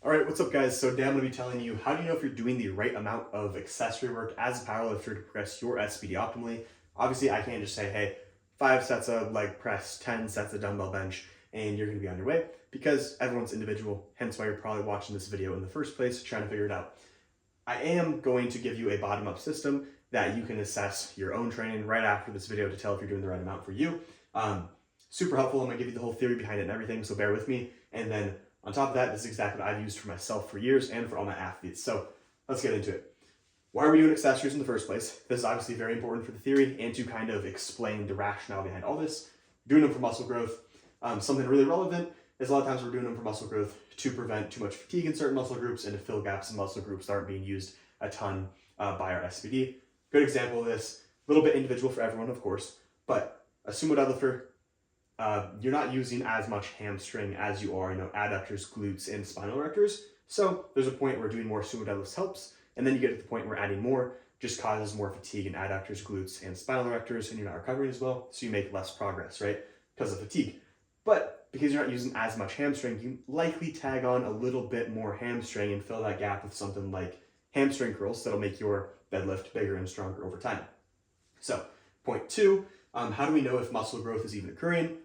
All right, what's up guys? So today I'm going to be telling you how do you know if you're doing the right amount of accessory work as a powerlifter to progress your SBD optimally. Obviously, I can't just say, hey, 5 sets of leg press, 10 sets of dumbbell bench, and you're going to be on your way because everyone's individual, hence why you're probably watching this video in the first place, trying to figure it out. I am going to give you a bottom-up system that you can assess your own training right after this video to tell if you're doing the right amount for you. Super helpful. I'm going to give you the whole theory behind it and everything, so bear with me. And then on top of that, this is exactly what I've used for myself for years and for all my athletes. So let's get into it. Why are we doing accessories in the first place? This is obviously very important for the theory and to kind of explain the rationale behind all this. Doing them for muscle growth. Something really relevant is a lot of times we're doing them for muscle growth to prevent too much fatigue in certain muscle groups and to fill gaps in muscle groups that aren't being used a ton by our SBD. Good example of this, a little bit individual for everyone, of course, but a sumo deadlifter, you're not using as much hamstring as you are, adductors, glutes, and spinal erectors. So there's a point where doing more sumo deadlifts helps, and then you get to the point where adding more just causes more fatigue in adductors, glutes, and spinal erectors, and you're not recovering as well, so you make less progress, right? Because of fatigue. But because you're not using as much hamstring, you likely tag on a little bit more hamstring and fill that gap with something like hamstring curls that'll make your deadlift bigger and stronger over time. So point 2, how do we know if muscle growth is even occurring?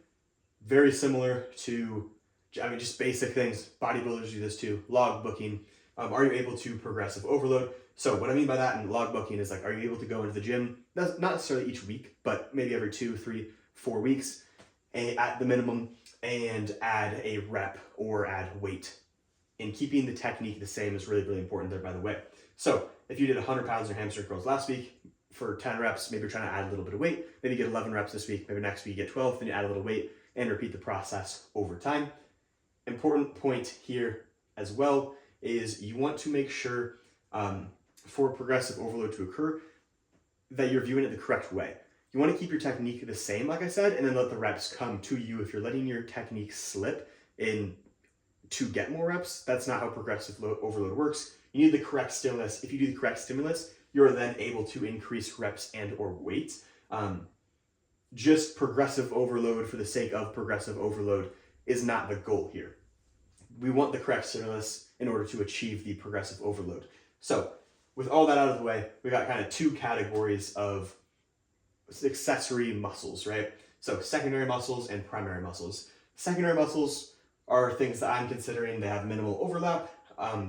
Very similar to, just basic things. Bodybuilders do this too. Log booking. Are you able to progressive overload? So what I mean by that in log booking is like, are you able to go into the gym, not necessarily each week, but maybe every 2, 3, 4 weeks at the minimum, and add a rep or add weight. And keeping the technique the same is really, really important there, by the way. So if you did 100 pounds in your hamstring curls last week for 10 reps, maybe you're trying to add a little bit of weight, maybe you get 11 reps this week, maybe next week you get 12, then you add a little weight and repeat the process over time. Important point here as well is you want to make sure for progressive overload to occur that you're viewing it the correct way. You want to keep your technique the same, like I said, and then let the reps come to you. If you're letting your technique slip in to get more reps, that's not how progressive overload works. You need the correct stimulus. If you do the correct stimulus, you're then able to increase reps and or weight. Just progressive overload for the sake of progressive overload is not the goal here. We want the correct stimulus in order to achieve the progressive overload. So with all that out of the way, we got kind of 2 categories of accessory muscles, right? So secondary muscles and primary muscles. Secondary muscles are things that I'm considering they have minimal overlap.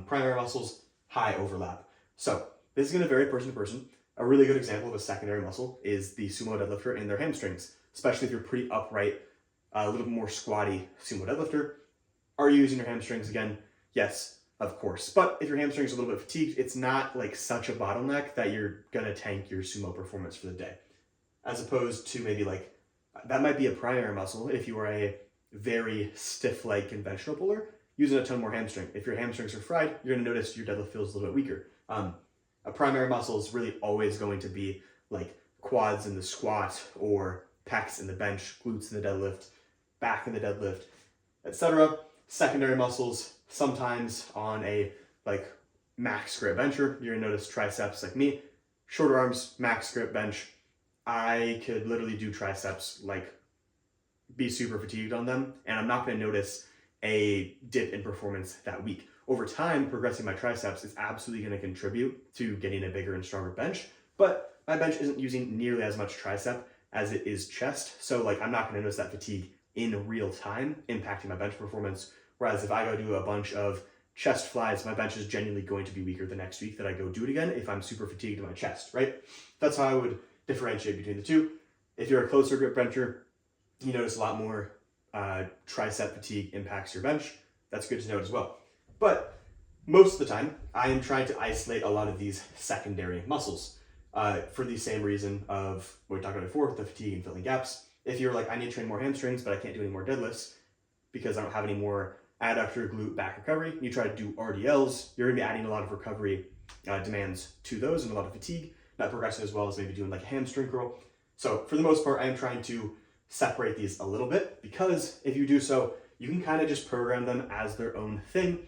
Primary muscles, high overlap. So this is going to vary person to person. A really good example of a secondary muscle is the sumo deadlifter and their hamstrings, especially if you're pretty upright, a little bit more squatty sumo deadlifter. Are you using your hamstrings again? Yes, of course. But if your hamstrings are a little bit fatigued, it's not like such a bottleneck that you're going to tank your sumo performance for the day. As opposed to maybe like, that might be a primary muscle if you are a very stiff leg conventional puller, using a ton more hamstring. If your hamstrings are fried, you're going to notice your deadlift feels a little bit weaker. A primary muscle is really always going to be like quads in the squat or pecs in the bench, glutes in the deadlift, back in the deadlift, etc. Secondary muscles, sometimes on a like max grip bencher, you're gonna notice triceps like me, shorter arms, max grip bench. I could literally do triceps, like be super fatigued on them, and I'm not gonna notice a dip in performance that week. Over time, progressing my triceps is absolutely going to contribute to getting a bigger and stronger bench, but my bench isn't using nearly as much tricep as it is chest, so like I'm not going to notice that fatigue in real time impacting my bench performance, whereas if I go do a bunch of chest flies, my bench is genuinely going to be weaker the next week that I go do it again if I'm super fatigued in my chest, right? That's how I would differentiate between the two. If you're a closer grip bencher, you notice a lot more tricep fatigue impacts your bench. That's good to note as well. But most of the time, I am trying to isolate a lot of these secondary muscles for the same reason of what we talked about before, the fatigue and filling gaps. If you're like, I need to train more hamstrings, but I can't do any more deadlifts because I don't have any more adductor, glute, back recovery, you try to do RDLs, you're going to be adding a lot of recovery demands to those and a lot of fatigue, not progressing as well as maybe doing like a hamstring curl. So for the most part, I'm trying to separate these a little bit because if you do so, you can kind of just program them as their own thing.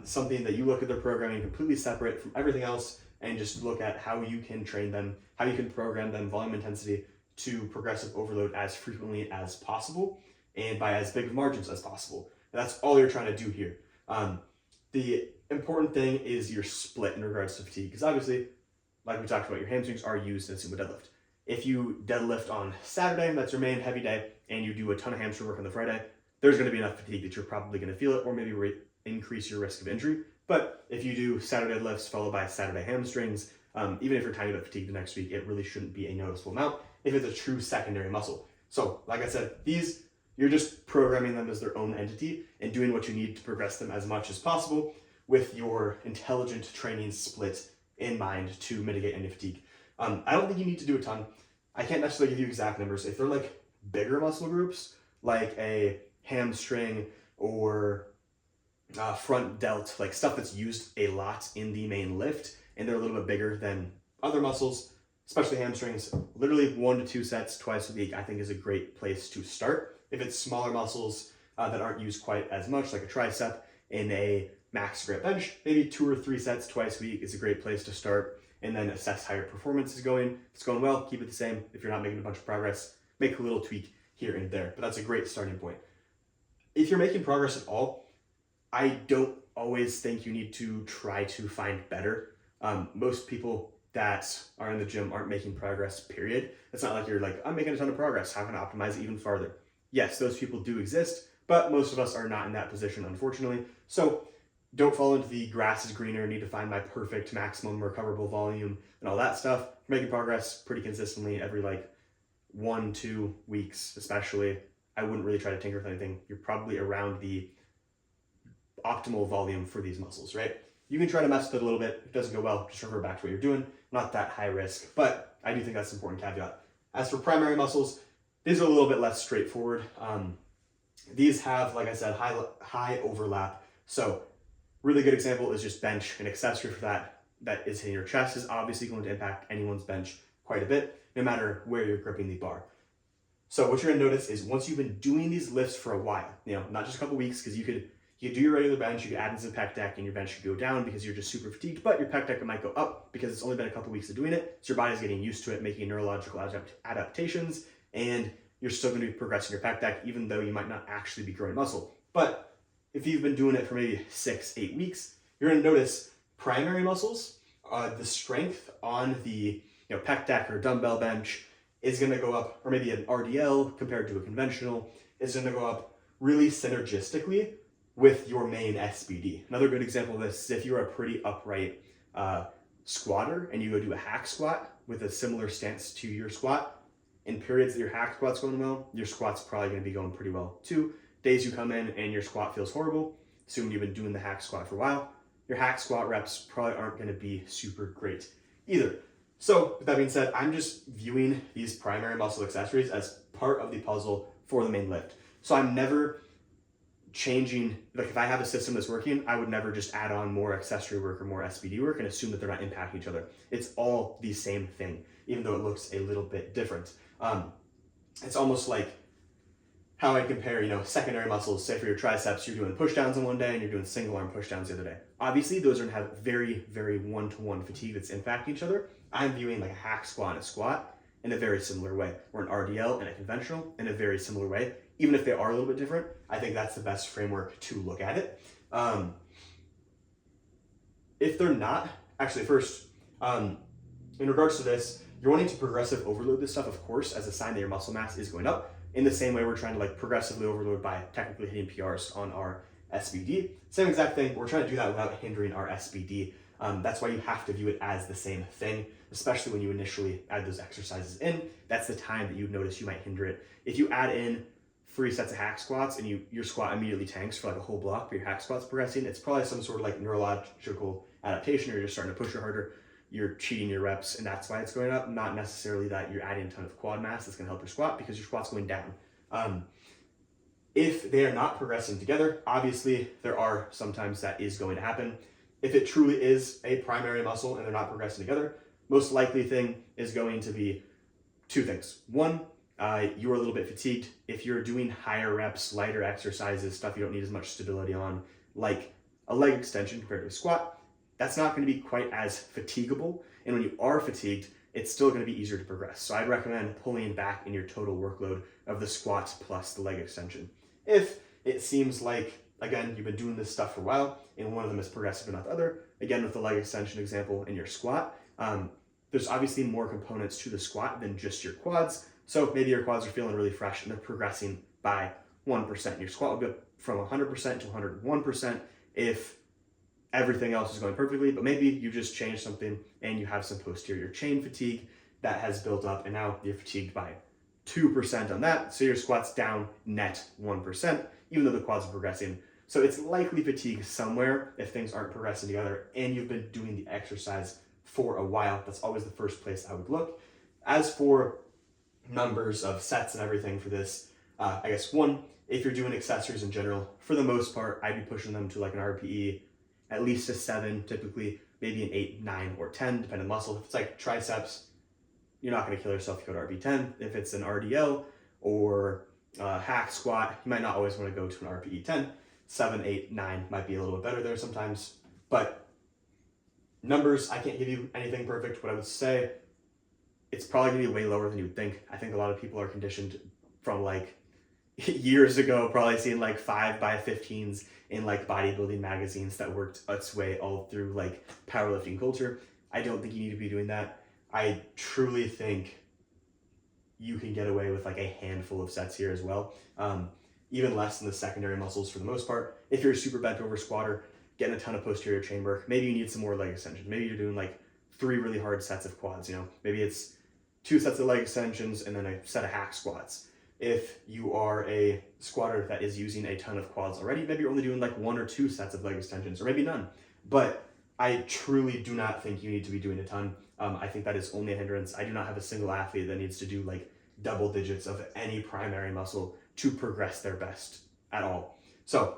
Something that you look at their programming completely separate from everything else and just look at how you can train them, how you can program them volume intensity to progressive overload as frequently as possible and by as big of margins as possible. And that's all you're trying to do here. The important thing is your split in regards to fatigue, because obviously, like we talked about, your hamstrings are used in a sumo deadlift. If you deadlift on Saturday, that's your main heavy day, and you do a ton of hamstring work on the Friday, there's going to be enough fatigue that you're probably going to feel it, or maybe increase your risk of injury. But if you do Saturday lifts followed by Saturday hamstrings, even if you're tiny bit fatigued the next week, it really shouldn't be a noticeable amount if it's a true secondary muscle. So, like I said, these, you're just programming them as their own entity and doing what you need to progress them as much as possible with your intelligent training split in mind to mitigate any fatigue. I don't think you need to do a ton. I can't necessarily give you exact numbers. If they're like bigger muscle groups, like a hamstring or front delt, like stuff that's used a lot in the main lift, and they're a little bit bigger than other muscles, especially hamstrings, literally 1 to 2 sets twice a week, I think is a great place to start. If it's smaller muscles that aren't used quite as much, like a tricep in a max grip bench, maybe 2 or 3 sets twice a week is a great place to start, and then assess how your performance is going. If it's going well, keep it the same. If you're not making a bunch of progress, make a little tweak here and there, but that's a great starting point. If you're making progress at all, I don't always think you need to try to find better. Most people that are in the gym aren't making progress, period. It's not like you're like, I'm making a ton of progress, how can I optimize it even farther? Yes, those people do exist, but most of us are not in that position, unfortunately. So don't fall into the grass is greener, need to find my perfect maximum recoverable volume and all that stuff. You're making progress pretty consistently every like 1-2 weeks, especially. I wouldn't really try to tinker with anything. You're probably around the optimal volume for these muscles, right? You can try to mess with it a little bit. If it doesn't go well, just revert back to what you're doing. Not that high risk, but I do think that's an important caveat. As for primary muscles, these are a little bit less straightforward. These have, like I said, high overlap. So really good example is just bench. An accessory for that is hitting your chest is obviously going to impact anyone's bench quite a bit, no matter where you're gripping the bar. So what you're gonna notice is once you've been doing these lifts for a while, not just a couple weeks, because you could do your regular bench, you could add in some pec deck, and your bench could go down because you're just super fatigued, but your pec deck might go up because it's only been a couple weeks of doing it, so your body's getting used to it, making neurological adaptations, and you're still going to be progressing your pec deck, even though you might not actually be growing muscle. But if you've been doing it for maybe 6-8 weeks, you're going to notice primary muscles, the strength on the pec deck or dumbbell bench is going to go up, or maybe an RDL compared to a conventional is going to go up really synergistically with your main SBD. Another good example of this is if you're a pretty upright squatter and you go do a hack squat with a similar stance to your squat, in periods that your hack squat's going well, your squat's probably going to be going pretty well too. Days you come in and your squat feels horrible, assuming you've been doing the hack squat for a while, your hack squat reps probably aren't going to be super great either. So with that being said, I'm just viewing these primary muscle accessories as part of the puzzle for the main lift. So I'm never changing, like if I have a system that's working, I would never just add on more accessory work or more SBD work and assume that they're not impacting each other. It's all the same thing, even though it looks a little bit different. It's almost like how I compare, secondary muscles. Say for your triceps, you're doing push downs on one day and you're doing single arm push downs the other day. Obviously, those are gonna have very, very one-to-one fatigue that's impacting each other. I'm viewing like a hack squat and a squat in a very similar way, or an RDL and a conventional in a very similar way. Even if they are a little bit different, I think that's the best framework to look at it. If they're not, actually first, in regards to this, you're wanting to progressive overload this stuff, of course, as a sign that your muscle mass is going up. In the same way we're trying to progressively overload by technically hitting PRs on our SBD. Same exact thing, we're trying to do that without hindering our SBD. That's why you have to view it as the same thing, especially when you initially add those exercises in. That's the time that you notice you might hinder it. If you add in 3 sets of hack squats and your squat immediately tanks for a whole block, but your hack squat's progressing, it's probably some sort of neurological adaptation, or you're just starting to push it harder, you're cheating your reps, and that's why it's going up, not necessarily that you're adding a ton of quad mass that's gonna help your squat, because your squat's going down. If they are not progressing together, obviously there are sometimes that is going to happen. If it truly is a primary muscle and they're not progressing together, most likely thing is going to be 2 things. One, you're a little bit fatigued. If you're doing higher reps, lighter exercises, stuff you don't need as much stability on, like a leg extension compared to a squat, that's not going to be quite as fatigable. And when you are fatigued, it's still going to be easier to progress. So I'd recommend pulling back in your total workload of the squat plus the leg extension. If it seems like again, you've been doing this stuff for a while, and one of them is progressive but not the other. Again, with the leg extension example in your squat, there's obviously more components to the squat than just your quads. So maybe your quads are feeling really fresh and they're progressing by 1%. Your squat will go from 100% to 101% if everything else is going perfectly, but maybe you just changed something and you have some posterior chain fatigue that has built up, and now you're fatigued by 2% on that, so your squat's down net 1%, even though the quads are progressing. So it's likely fatigue somewhere if things aren't progressing together and you've been doing the exercise for a while. That's always the first place I would look. As for numbers of sets and everything for this, I guess one, if you're doing accessories in general, for the most part, I'd be pushing them to like an RPE, at least a 7, typically, maybe an 8, 9, or 10, depending on muscle. If it's like triceps, you're not going to kill yourself if you go to RP10. If it's an RDL or hack squat, you might not always want to go to an RPE 10. 7, 8, 9 might be a little bit better there sometimes. But numbers, I can't give you anything perfect. What I would say, it's probably going to be way lower than you would think. I think a lot of people are conditioned from like years ago, probably seeing like 5 by 15s in like bodybuilding magazines that worked its way all through like powerlifting culture. I don't think you need to be doing that. I truly think you can get away with like a handful of sets here as well. Even less than the secondary muscles for the most part. If you're a super bent over squatter, getting a ton of posterior chain work, maybe you need some more leg extensions. Maybe you're doing like 3 really hard sets of quads, you know, maybe it's 2 sets of leg extensions and then a set of hack squats. If you are a squatter that is using a ton of quads already, maybe you're only doing like 1 or 2 sets of leg extensions, or maybe none. But I truly do not think you need to be doing a ton. I think that is only a hindrance. I do not have a single athlete that needs to do like double digits of any primary muscle to progress their best at all. So,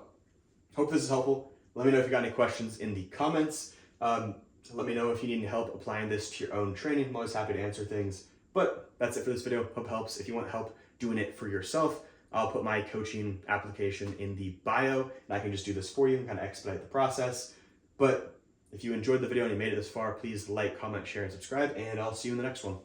hope this is helpful. Let me know if you got any questions in the comments. Let me know if you need any help applying this to your own training. I'm always happy to answer things. But that's it for this video. Hope it helps. If you want help doing it for yourself, I'll put my coaching application in the bio, and I can just do this for you and kind of expedite the process. But if you enjoyed the video and you made it this far, please like, comment, share, and subscribe, and I'll see you in the next one.